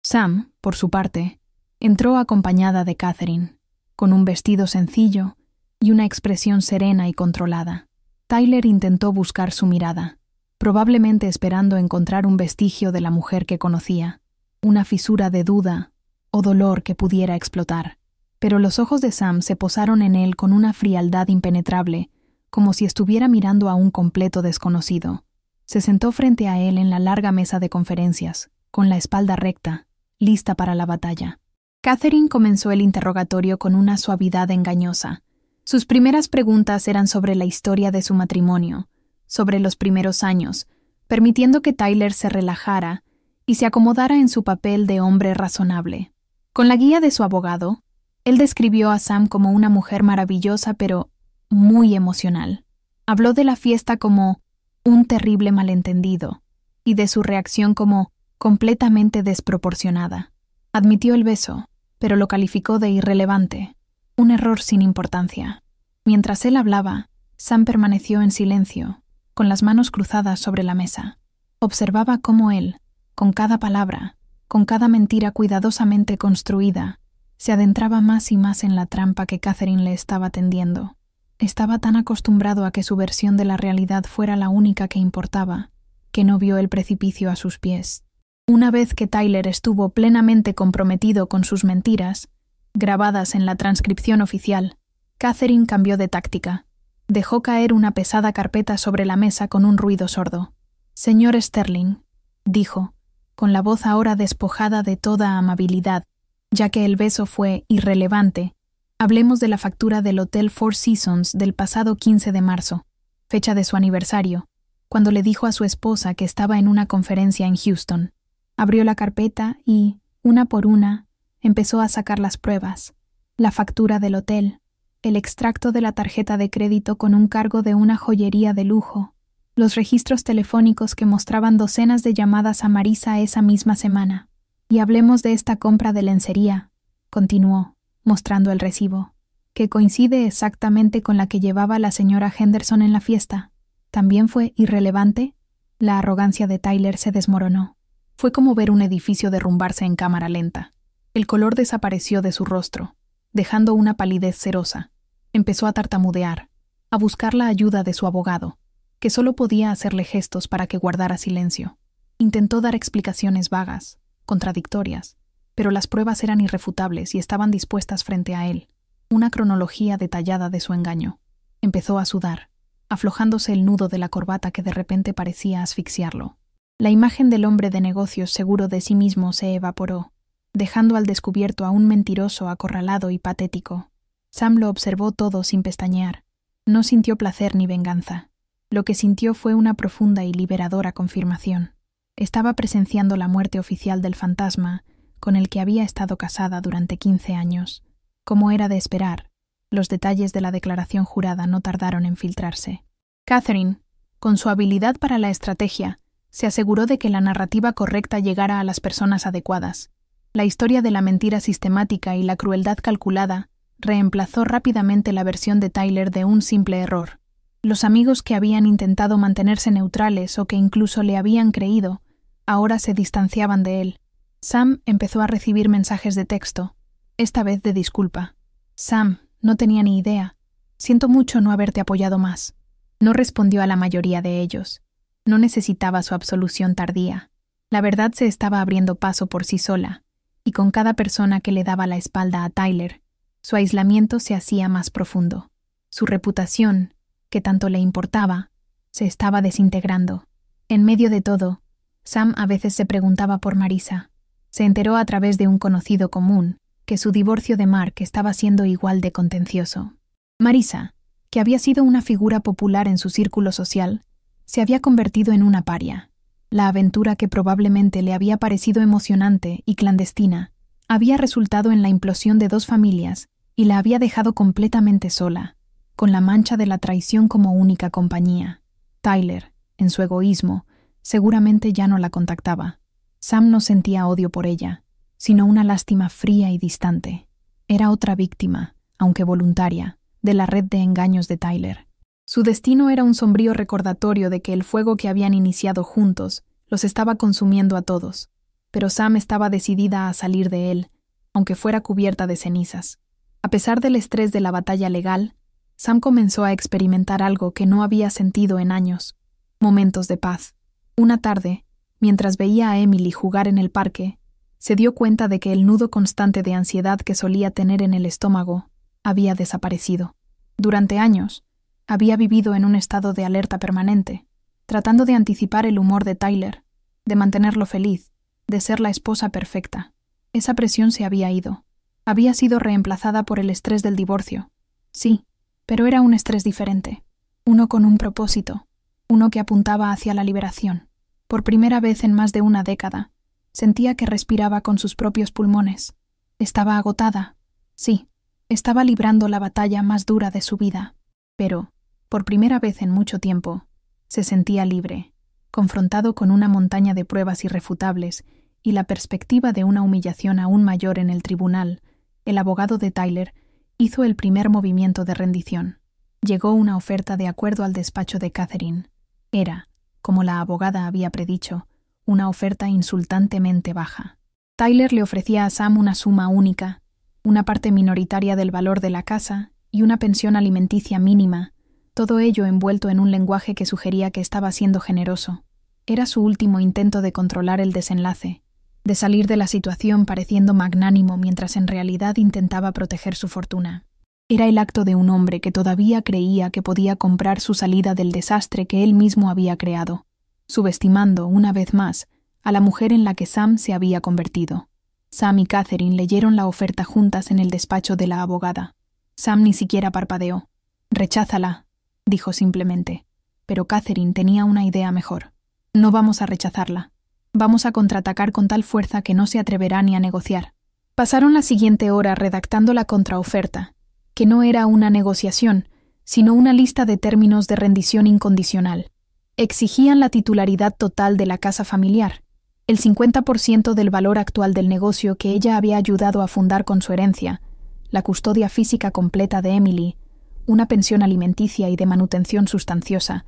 Sam, por su parte, entró acompañada de Catherine, con un vestido sencillo y una expresión serena y controlada. Tyler intentó buscar su mirada, probablemente esperando encontrar un vestigio de la mujer que conocía, una fisura de duda o dolor que pudiera explotar. Pero los ojos de Sam se posaron en él con una frialdad impenetrable, como si estuviera mirando a un completo desconocido. Se sentó frente a él en la larga mesa de conferencias, con la espalda recta, lista para la batalla. Catherine comenzó el interrogatorio con una suavidad engañosa. Sus primeras preguntas eran sobre la historia de su matrimonio, sobre los primeros años, permitiendo que Tyler se relajara y se acomodara en su papel de hombre razonable. Con la guía de su abogado, él describió a Sam como una mujer maravillosa pero muy emocional. Habló de la fiesta como un terrible malentendido y de su reacción como completamente desproporcionada. Admitió el beso, pero lo calificó de irrelevante, un error sin importancia. Mientras él hablaba, Sam permaneció en silencio, con las manos cruzadas sobre la mesa. Observaba cómo él, con cada palabra, con cada mentira cuidadosamente construida, se adentraba más y más en la trampa que Catherine le estaba tendiendo. Estaba tan acostumbrado a que su versión de la realidad fuera la única que importaba, que no vio el precipicio a sus pies. Una vez que Tyler estuvo plenamente comprometido con sus mentiras, grabadas en la transcripción oficial, Catherine cambió de táctica. Dejó caer una pesada carpeta sobre la mesa con un ruido sordo. «Señor Sterling», dijo, con la voz ahora despojada de toda amabilidad, ya que el beso fue irrelevante, hablemos de la factura del Hotel Four Seasons del pasado 15 de marzo, fecha de su aniversario, cuando le dijo a su esposa que estaba en una conferencia en Houston. Abrió la carpeta y, una por una, empezó a sacar las pruebas, la factura del hotel, el extracto de la tarjeta de crédito con un cargo de una joyería de lujo, los registros telefónicos que mostraban docenas de llamadas a Marisa esa misma semana. «Y hablemos de esta compra de lencería», continuó, mostrando el recibo, «que coincide exactamente con la que llevaba la señora Henderson en la fiesta. ¿También fue irrelevante?» La arrogancia de Tyler se desmoronó. Fue como ver un edificio derrumbarse en cámara lenta. El color desapareció de su rostro, dejando una palidez cerosa. Empezó a tartamudear, a buscar la ayuda de su abogado, que solo podía hacerle gestos para que guardara silencio. Intentó dar explicaciones vagas, contradictorias, pero las pruebas eran irrefutables y estaban dispuestas frente a él, una cronología detallada de su engaño. Empezó a sudar, aflojándose el nudo de la corbata que de repente parecía asfixiarlo. La imagen del hombre de negocios seguro de sí mismo se evaporó, dejando al descubierto a un mentiroso acorralado y patético. Sam lo observó todo sin pestañear. No sintió placer ni venganza. Lo que sintió fue una profunda y liberadora confirmación. Estaba presenciando la muerte oficial del fantasma con el que había estado casada durante 15 años. Como era de esperar, los detalles de la declaración jurada no tardaron en filtrarse. Catherine, con su habilidad para la estrategia, se aseguró de que la narrativa correcta llegara a las personas adecuadas. La historia de la mentira sistemática y la crueldad calculada reemplazó rápidamente la versión de Tyler de un simple error. Los amigos que habían intentado mantenerse neutrales o que incluso le habían creído, ahora se distanciaban de él. Sam empezó a recibir mensajes de texto, esta vez de disculpa. «Sam, no tenía ni idea. Siento mucho no haberte apoyado más». No respondió a la mayoría de ellos. No necesitaba su absolución tardía. La verdad se estaba abriendo paso por sí sola, y con cada persona que le daba la espalda a Tyler, su aislamiento se hacía más profundo. Su reputación, que tanto le importaba, se estaba desintegrando. En medio de todo, Sam a veces se preguntaba por Marisa. Se enteró a través de un conocido común que su divorcio de Mark estaba siendo igual de contencioso. Marisa, que había sido una figura popular en su círculo social, se había convertido en una paria. La aventura que probablemente le había parecido emocionante y clandestina había resultado en la implosión de 2 familias y la había dejado completamente sola, con la mancha de la traición como única compañía. Tyler, en su egoísmo, seguramente ya no la contactaba. Sam no sentía odio por ella, sino una lástima fría y distante. Era otra víctima, aunque voluntaria, de la red de engaños de Tyler. Su destino era un sombrío recordatorio de que el fuego que habían iniciado juntos los estaba consumiendo a todos, pero Sam estaba decidida a salir de él, aunque fuera cubierta de cenizas. A pesar del estrés de la batalla legal, Sam comenzó a experimentar algo que no había sentido en años: momentos de paz. Una tarde, mientras veía a Emily jugar en el parque, se dio cuenta de que el nudo constante de ansiedad que solía tener en el estómago había desaparecido. Durante años, había vivido en un estado de alerta permanente, tratando de anticipar el humor de Tyler, de mantenerlo feliz, de ser la esposa perfecta. Esa presión se había ido. Había sido reemplazada por el estrés del divorcio. Sí, pero era un estrés diferente, uno con un propósito, uno que apuntaba hacia la liberación. Por primera vez en más de una década, sentía que respiraba con sus propios pulmones. Estaba agotada. Sí, estaba librando la batalla más dura de su vida. Pero, por primera vez en mucho tiempo, se sentía libre, confrontado con una montaña de pruebas irrefutables y la perspectiva de una humillación aún mayor en el tribunal. El abogado de Tyler hizo el primer movimiento de rendición. Llegó una oferta de acuerdo al despacho de Catherine. Era, como la abogada había predicho, una oferta insultantemente baja. Tyler le ofrecía a Sam una suma única, una parte minoritaria del valor de la casa y una pensión alimenticia mínima, todo ello envuelto en un lenguaje que sugería que estaba siendo generoso. Era su último intento de controlar el desenlace, de salir de la situación pareciendo magnánimo mientras en realidad intentaba proteger su fortuna. Era el acto de un hombre que todavía creía que podía comprar su salida del desastre que él mismo había creado, subestimando, una vez más, a la mujer en la que Sam se había convertido. Sam y Catherine leyeron la oferta juntas en el despacho de la abogada. Sam ni siquiera parpadeó. «Recházala», dijo simplemente. Pero Catherine tenía una idea mejor. «No vamos a rechazarla. Vamos a contraatacar con tal fuerza que no se atreverá ni a negociar». Pasaron la siguiente hora redactando la contraoferta, que no era una negociación, sino una lista de términos de rendición incondicional. Exigían la titularidad total de la casa familiar, el 50% del valor actual del negocio que ella había ayudado a fundar con su herencia, la custodia física completa de Emily, una pensión alimenticia y de manutención sustanciosa,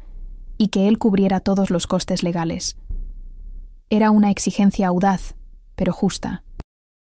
y que él cubriera todos los costes legales. Era una exigencia audaz, pero justa.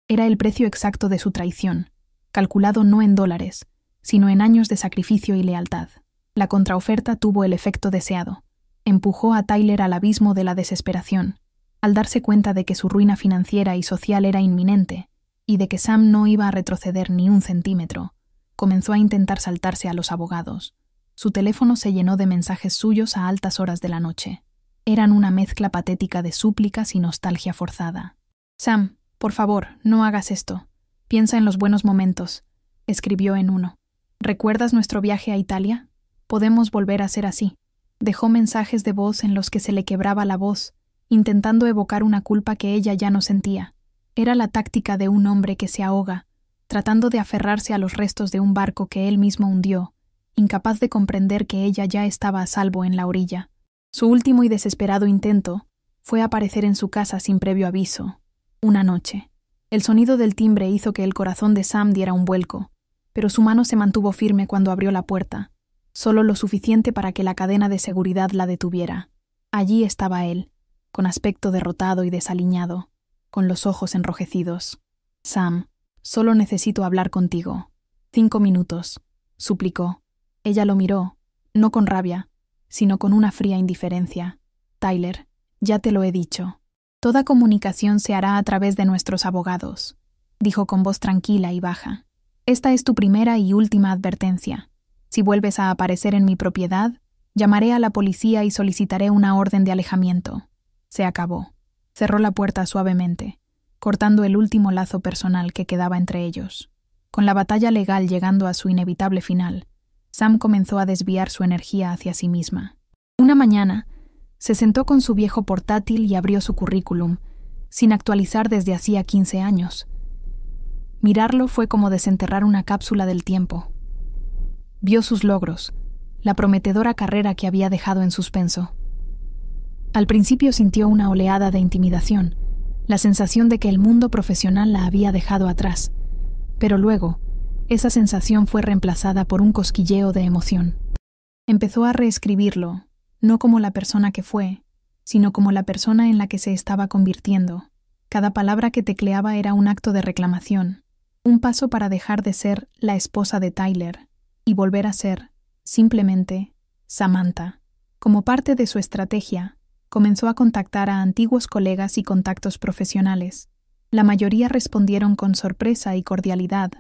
Era el precio exacto de su traición, calculado no en dólares, sino en años de sacrificio y lealtad. La contraoferta tuvo el efecto deseado. Empujó a Tyler al abismo de la desesperación, al darse cuenta de que su ruina financiera y social era inminente, y de que Sam no iba a retroceder ni un centímetro. Comenzó a intentar saltarse a los abogados. Su teléfono se llenó de mensajes suyos a altas horas de la noche. Eran una mezcla patética de súplicas y nostalgia forzada. «Sam, por favor, no hagas esto. Piensa en los buenos momentos», escribió en uno. «¿Recuerdas nuestro viaje a Italia? Podemos volver a ser así». Dejó mensajes de voz en los que se le quebraba la voz, intentando evocar una culpa que ella ya no sentía. Era la táctica de un hombre que se ahoga, tratando de aferrarse a los restos de un barco que él mismo hundió, incapaz de comprender que ella ya estaba a salvo en la orilla. Su último y desesperado intento fue aparecer en su casa sin previo aviso. Una noche. El sonido del timbre hizo que el corazón de Sam diera un vuelco, pero su mano se mantuvo firme cuando abrió la puerta, solo lo suficiente para que la cadena de seguridad la detuviera. Allí estaba él, con aspecto derrotado y desaliñado, con los ojos enrojecidos. «Sam, solo necesito hablar contigo. 5 minutos», suplicó. Ella lo miró, no con rabia, sino con una fría indiferencia. «Tyler, ya te lo he dicho». Toda comunicación se hará a través de nuestros abogados, dijo con voz tranquila y baja. Esta es tu primera y última advertencia. Si vuelves a aparecer en mi propiedad, llamaré a la policía y solicitaré una orden de alejamiento. Se acabó. Cerró la puerta suavemente, cortando el último lazo personal que quedaba entre ellos. Con la batalla legal llegando a su inevitable final, Sam comenzó a desviar su energía hacia sí misma. Una mañana, se sentó con su viejo portátil y abrió su currículum, sin actualizar desde hacía 15 años. Mirarlo fue como desenterrar una cápsula del tiempo. Vio sus logros, la prometedora carrera que había dejado en suspenso. Al principio sintió una oleada de intimidación, la sensación de que el mundo profesional la había dejado atrás, pero luego, esa sensación fue reemplazada por un cosquilleo de emoción. Empezó a reescribirlo, no como la persona que fue, sino como la persona en la que se estaba convirtiendo. Cada palabra que tecleaba era un acto de reclamación, un paso para dejar de ser la esposa de Tyler y volver a ser, simplemente, Samantha. Como parte de su estrategia, comenzó a contactar a antiguos colegas y contactos profesionales. La mayoría respondieron con sorpresa y cordialidad,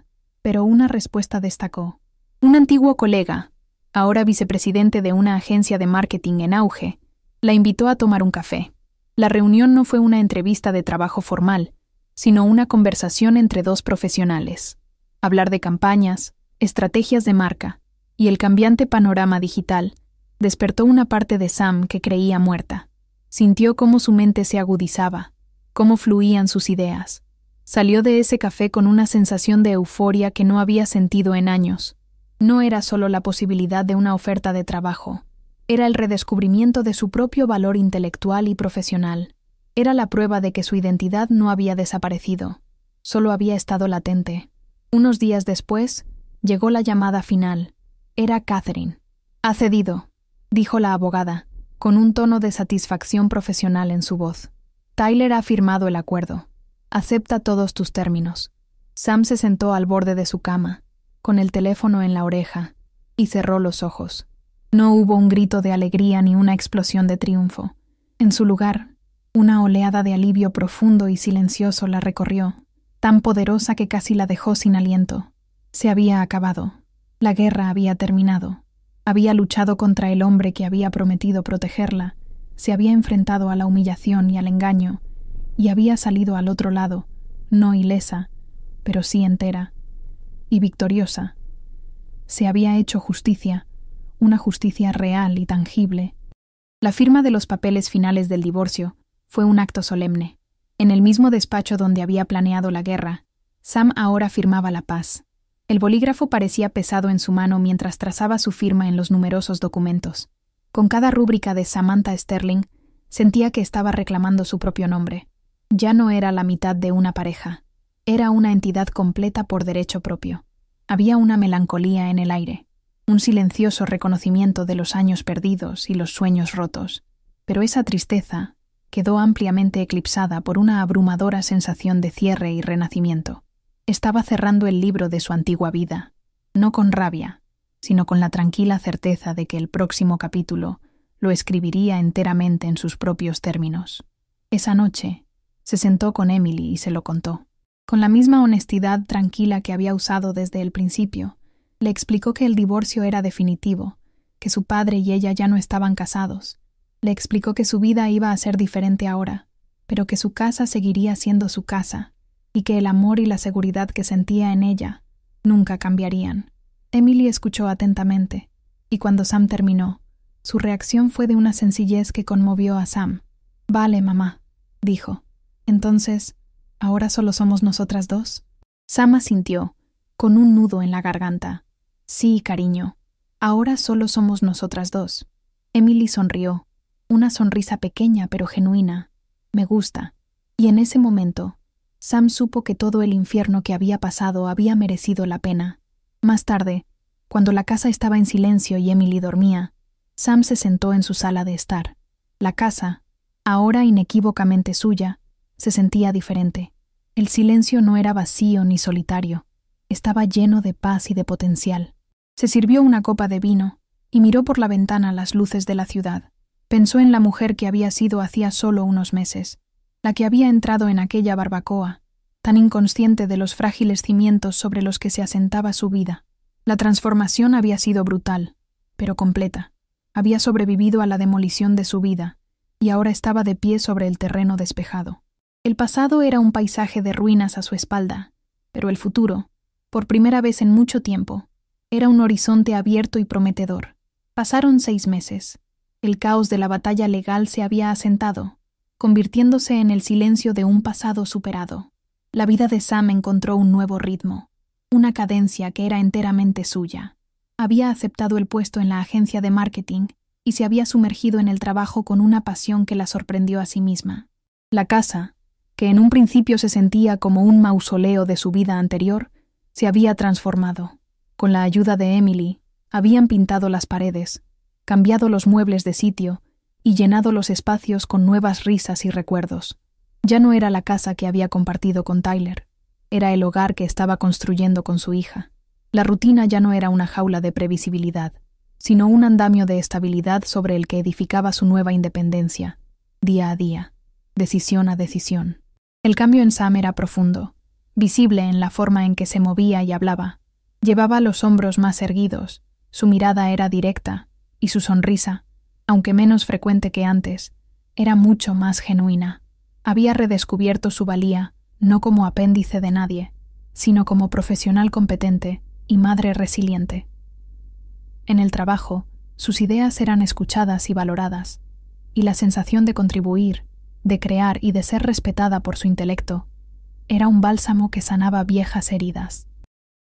pero una respuesta destacó. Un antiguo colega, ahora vicepresidente de una agencia de marketing en auge, la invitó a tomar un café. La reunión no fue una entrevista de trabajo formal, sino una conversación entre dos profesionales. Hablar de campañas, estrategias de marca y el cambiante panorama digital despertó una parte de Sam que creía muerta. Sintió cómo su mente se agudizaba, cómo fluían sus ideas. Salió de ese café con una sensación de euforia que no había sentido en años. No era solo la posibilidad de una oferta de trabajo, era el redescubrimiento de su propio valor intelectual y profesional. Era la prueba de que su identidad no había desaparecido, solo había estado latente. Unos días después, llegó la llamada final. Era Catherine. «Ha cedido», dijo la abogada, con un tono de satisfacción profesional en su voz. «Tyler ha firmado el acuerdo. Acepta todos tus términos». Sam se sentó al borde de su cama, con el teléfono en la oreja, y cerró los ojos. No hubo un grito de alegría ni una explosión de triunfo. En su lugar, una oleada de alivio profundo y silencioso la recorrió, tan poderosa que casi la dejó sin aliento. Se había acabado. La guerra había terminado. Había luchado contra el hombre que había prometido protegerla, se había enfrentado a la humillación y al engaño, y había salido al otro lado, no ilesa, pero sí entera, y victoriosa. Se había hecho justicia, una justicia real y tangible. La firma de los papeles finales del divorcio fue un acto solemne. En el mismo despacho donde había planeado la guerra, Sam ahora firmaba la paz. El bolígrafo parecía pesado en su mano mientras trazaba su firma en los numerosos documentos. Con cada rúbrica de Samantha Sterling, sentía que estaba reclamando su propio nombre. Ya no era la mitad de una pareja. Era una entidad completa por derecho propio. Había una melancolía en el aire, un silencioso reconocimiento de los años perdidos y los sueños rotos. Pero esa tristeza quedó ampliamente eclipsada por una abrumadora sensación de cierre y renacimiento. Estaba cerrando el libro de su antigua vida, no con rabia, sino con la tranquila certeza de que el próximo capítulo lo escribiría enteramente en sus propios términos. Esa noche, se sentó con Emily y se lo contó. Con la misma honestidad tranquila que había usado desde el principio, le explicó que el divorcio era definitivo, que su padre y ella ya no estaban casados. Le explicó que su vida iba a ser diferente ahora, pero que su casa seguiría siendo su casa, y que el amor y la seguridad que sentía en ella nunca cambiarían. Emily escuchó atentamente, y cuando Sam terminó, su reacción fue de una sencillez que conmovió a Sam. «Vale, mamá», dijo. «Entonces, ¿ahora solo somos nosotras dos?» Sam asintió, con un nudo en la garganta. «Sí, cariño, ahora solo somos nosotras dos». Emily sonrió, una sonrisa pequeña pero genuina. «Me gusta». Y en ese momento, Sam supo que todo el infierno que había pasado había merecido la pena. Más tarde, cuando la casa estaba en silencio y Emily dormía, Sam se sentó en su sala de estar. La casa, ahora inequívocamente suya, se sentía diferente. El silencio no era vacío ni solitario, estaba lleno de paz y de potencial. Se sirvió una copa de vino y miró por la ventana las luces de la ciudad. Pensó en la mujer que había sido hacía solo unos meses. la que había entrado en aquella barbacoa, tan inconsciente de los frágiles cimientos sobre los que se asentaba su vida. La transformación había sido brutal, pero completa. Había sobrevivido a la demolición de su vida, y ahora estaba de pie sobre el terreno despejado. El pasado era un paisaje de ruinas a su espalda, pero el futuro, por primera vez en mucho tiempo, era un horizonte abierto y prometedor. Pasaron 6 meses. El caos de la batalla legal se había asentado, convirtiéndose en el silencio de un pasado superado. La vida de Sam encontró un nuevo ritmo, una cadencia que era enteramente suya. Había aceptado el puesto en la agencia de marketing y se había sumergido en el trabajo con una pasión que la sorprendió a sí misma. La casa, que en un principio se sentía como un mausoleo de su vida anterior, se había transformado. Con la ayuda de Emily, habían pintado las paredes, cambiado los muebles de sitio y llenado los espacios con nuevas risas y recuerdos. Ya no era la casa que había compartido con Tyler, era el hogar que estaba construyendo con su hija. La rutina ya no era una jaula de previsibilidad, sino un andamio de estabilidad sobre el que edificaba su nueva independencia, día a día, decisión a decisión. El cambio en Sam era profundo, visible en la forma en que se movía y hablaba. Llevaba los hombros más erguidos, su mirada era directa, y su sonrisa, aunque menos frecuente que antes, era mucho más genuina. Había redescubierto su valía, no como apéndice de nadie, sino como profesional competente y madre resiliente. En el trabajo, sus ideas eran escuchadas y valoradas, y la sensación de contribuir, de crear y de ser respetada por su intelecto, era un bálsamo que sanaba viejas heridas.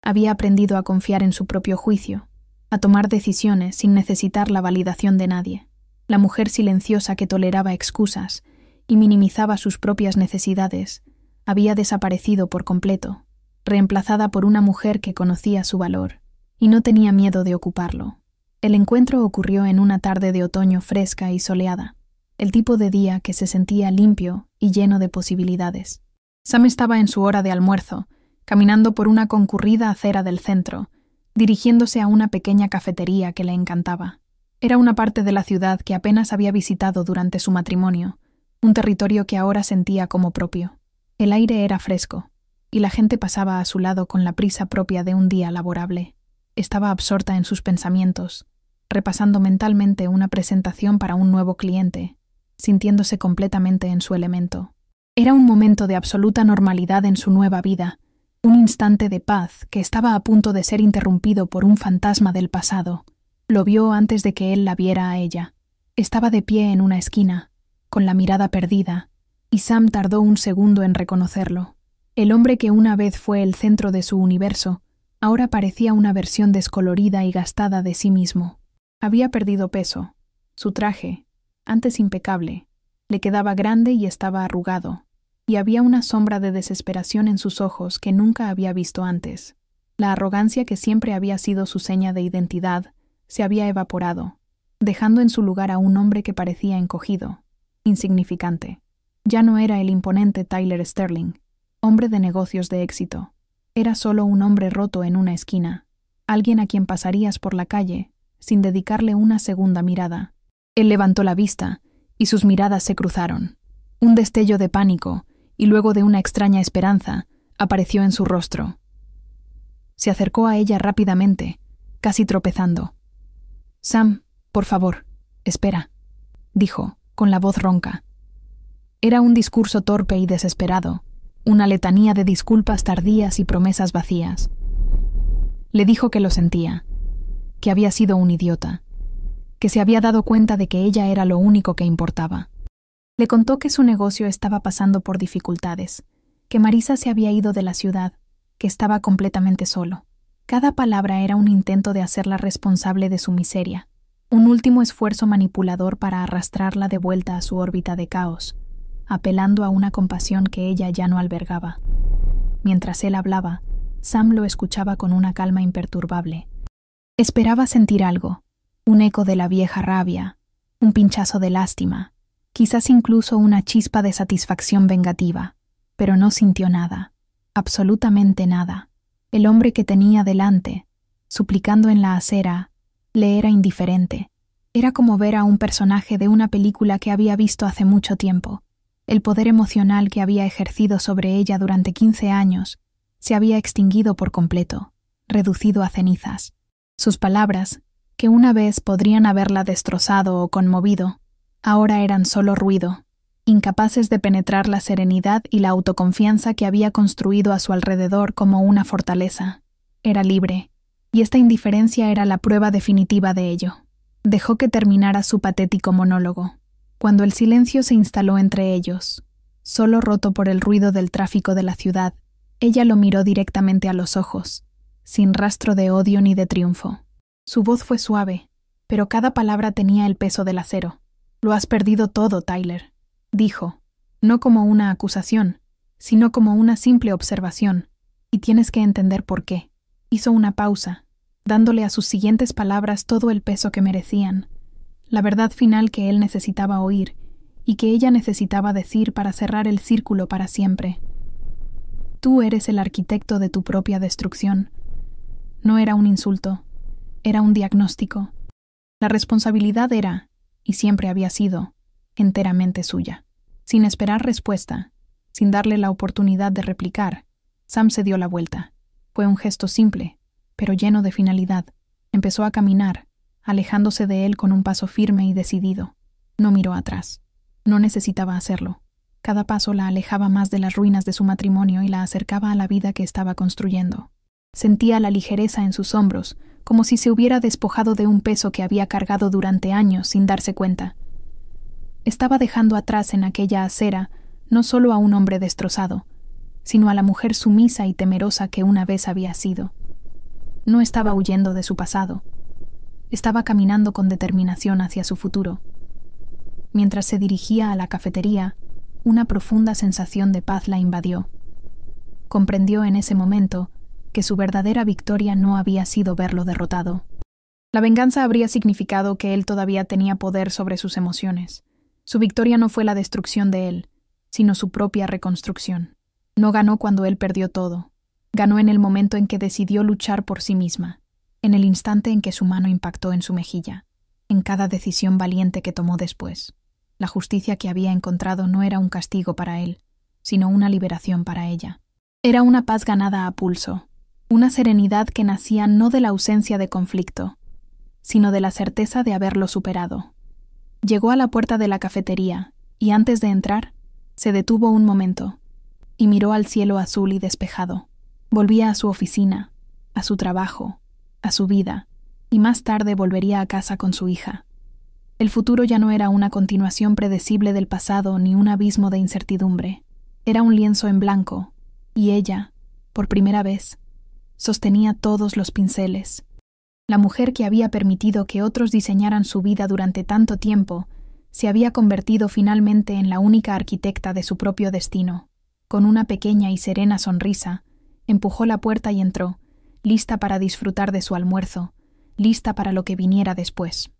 Había aprendido a confiar en su propio juicio, a tomar decisiones sin necesitar la validación de nadie. La mujer silenciosa que toleraba excusas y minimizaba sus propias necesidades había desaparecido por completo, reemplazada por una mujer que conocía su valor y no tenía miedo de ocuparlo. El encuentro ocurrió en una tarde de otoño fresca y soleada, el tipo de día que se sentía limpio y lleno de posibilidades. Sam estaba en su hora de almuerzo, caminando por una concurrida acera del centro, dirigiéndose a una pequeña cafetería que le encantaba. Era una parte de la ciudad que apenas había visitado durante su matrimonio, un territorio que ahora sentía como propio. El aire era fresco, y la gente pasaba a su lado con la prisa propia de un día laborable. Estaba absorta en sus pensamientos, repasando mentalmente una presentación para un nuevo cliente, sintiéndose completamente en su elemento. Era un momento de absoluta normalidad en su nueva vida, un instante de paz que estaba a punto de ser interrumpido por un fantasma del pasado. Lo vio antes de que él la viera a ella. Estaba de pie en una esquina, con la mirada perdida, y Sam tardó un segundo en reconocerlo. El hombre que una vez fue el centro de su universo, ahora parecía una versión descolorida y gastada de sí mismo. Había perdido peso. Su traje, antes impecable, le quedaba grande y estaba arrugado, y había una sombra de desesperación en sus ojos que nunca había visto antes. La arrogancia que siempre había sido su seña de identidad se había evaporado, dejando en su lugar a un hombre que parecía encogido, insignificante. Ya no era el imponente Tyler Sterling, hombre de negocios de éxito. Era solo un hombre roto en una esquina, alguien a quien pasarías por la calle sin dedicarle una segunda mirada. Él levantó la vista y sus miradas se cruzaron. Un destello de pánico y luego de una extraña esperanza apareció en su rostro. Se acercó a ella rápidamente, casi tropezando. «Sam, por favor, espera», dijo, con la voz ronca. Era un discurso torpe y desesperado, una letanía de disculpas tardías y promesas vacías. Le dijo que lo sentía, que había sido un idiota, que se había dado cuenta de que ella era lo único que importaba. Le contó que su negocio estaba pasando por dificultades, que Marisa se había ido de la ciudad, que estaba completamente solo. Cada palabra era un intento de hacerla responsable de su miseria, un último esfuerzo manipulador para arrastrarla de vuelta a su órbita de caos, apelando a una compasión que ella ya no albergaba. Mientras él hablaba, Sam lo escuchaba con una calma imperturbable. Esperaba sentir algo, un eco de la vieja rabia, un pinchazo de lástima, quizás incluso una chispa de satisfacción vengativa, pero no sintió nada, absolutamente nada. El hombre que tenía delante, suplicando en la acera, le era indiferente. Era como ver a un personaje de una película que había visto hace mucho tiempo. El poder emocional que había ejercido sobre ella durante 15 años se había extinguido por completo, reducido a cenizas. Sus palabras, que una vez podrían haberla destrozado o conmovido, ahora eran solo ruido, incapaces de penetrar la serenidad y la autoconfianza que había construido a su alrededor como una fortaleza. Era libre, y esta indiferencia era la prueba definitiva de ello. Dejó que terminara su patético monólogo. Cuando el silencio se instaló entre ellos, solo roto por el ruido del tráfico de la ciudad, ella lo miró directamente a los ojos, sin rastro de odio ni de triunfo. Su voz fue suave, pero cada palabra tenía el peso del acero. «Lo has perdido todo, Tyler», dijo, no como una acusación, sino como una simple observación, y tienes que entender por qué. Hizo una pausa, dándole a sus siguientes palabras todo el peso que merecían, la verdad final que él necesitaba oír y que ella necesitaba decir para cerrar el círculo para siempre. Tú eres el arquitecto de tu propia destrucción. No era un insulto, era un diagnóstico. La responsabilidad era, y siempre había sido, enteramente suya. Sin esperar respuesta, sin darle la oportunidad de replicar, Sam se dio la vuelta. Fue un gesto simple, pero lleno de finalidad. Empezó a caminar, alejándose de él con un paso firme y decidido. No miró atrás. No necesitaba hacerlo. Cada paso la alejaba más de las ruinas de su matrimonio y la acercaba a la vida que estaba construyendo. Sentía la ligereza en sus hombros, como si se hubiera despojado de un peso que había cargado durante años sin darse cuenta. Estaba dejando atrás en aquella acera no solo a un hombre destrozado, sino a la mujer sumisa y temerosa que una vez había sido. No estaba huyendo de su pasado. Estaba caminando con determinación hacia su futuro. Mientras se dirigía a la cafetería, una profunda sensación de paz la invadió. Comprendió en ese momento que su verdadera victoria no había sido verlo derrotado. La venganza habría significado que él todavía tenía poder sobre sus emociones. Su victoria no fue la destrucción de él, sino su propia reconstrucción. No ganó cuando él perdió todo. Ganó en el momento en que decidió luchar por sí misma, en el instante en que su mano impactó en su mejilla, en cada decisión valiente que tomó después. La justicia que había encontrado no era un castigo para él, sino una liberación para ella. Era una paz ganada a pulso, una serenidad que nacía no de la ausencia de conflicto, sino de la certeza de haberlo superado. Llegó a la puerta de la cafetería y antes de entrar, se detuvo un momento y miró al cielo azul y despejado. Volvía a su oficina, a su trabajo, a su vida, y más tarde volvería a casa con su hija. El futuro ya no era una continuación predecible del pasado ni un abismo de incertidumbre. Era un lienzo en blanco, y ella, por primera vez, sostenía todos los pinceles. La mujer que había permitido que otros diseñaran su vida durante tanto tiempo, se había convertido finalmente en la única arquitecta de su propio destino. Con una pequeña y serena sonrisa, empujó la puerta y entró, lista para disfrutar de su almuerzo, lista para lo que viniera después.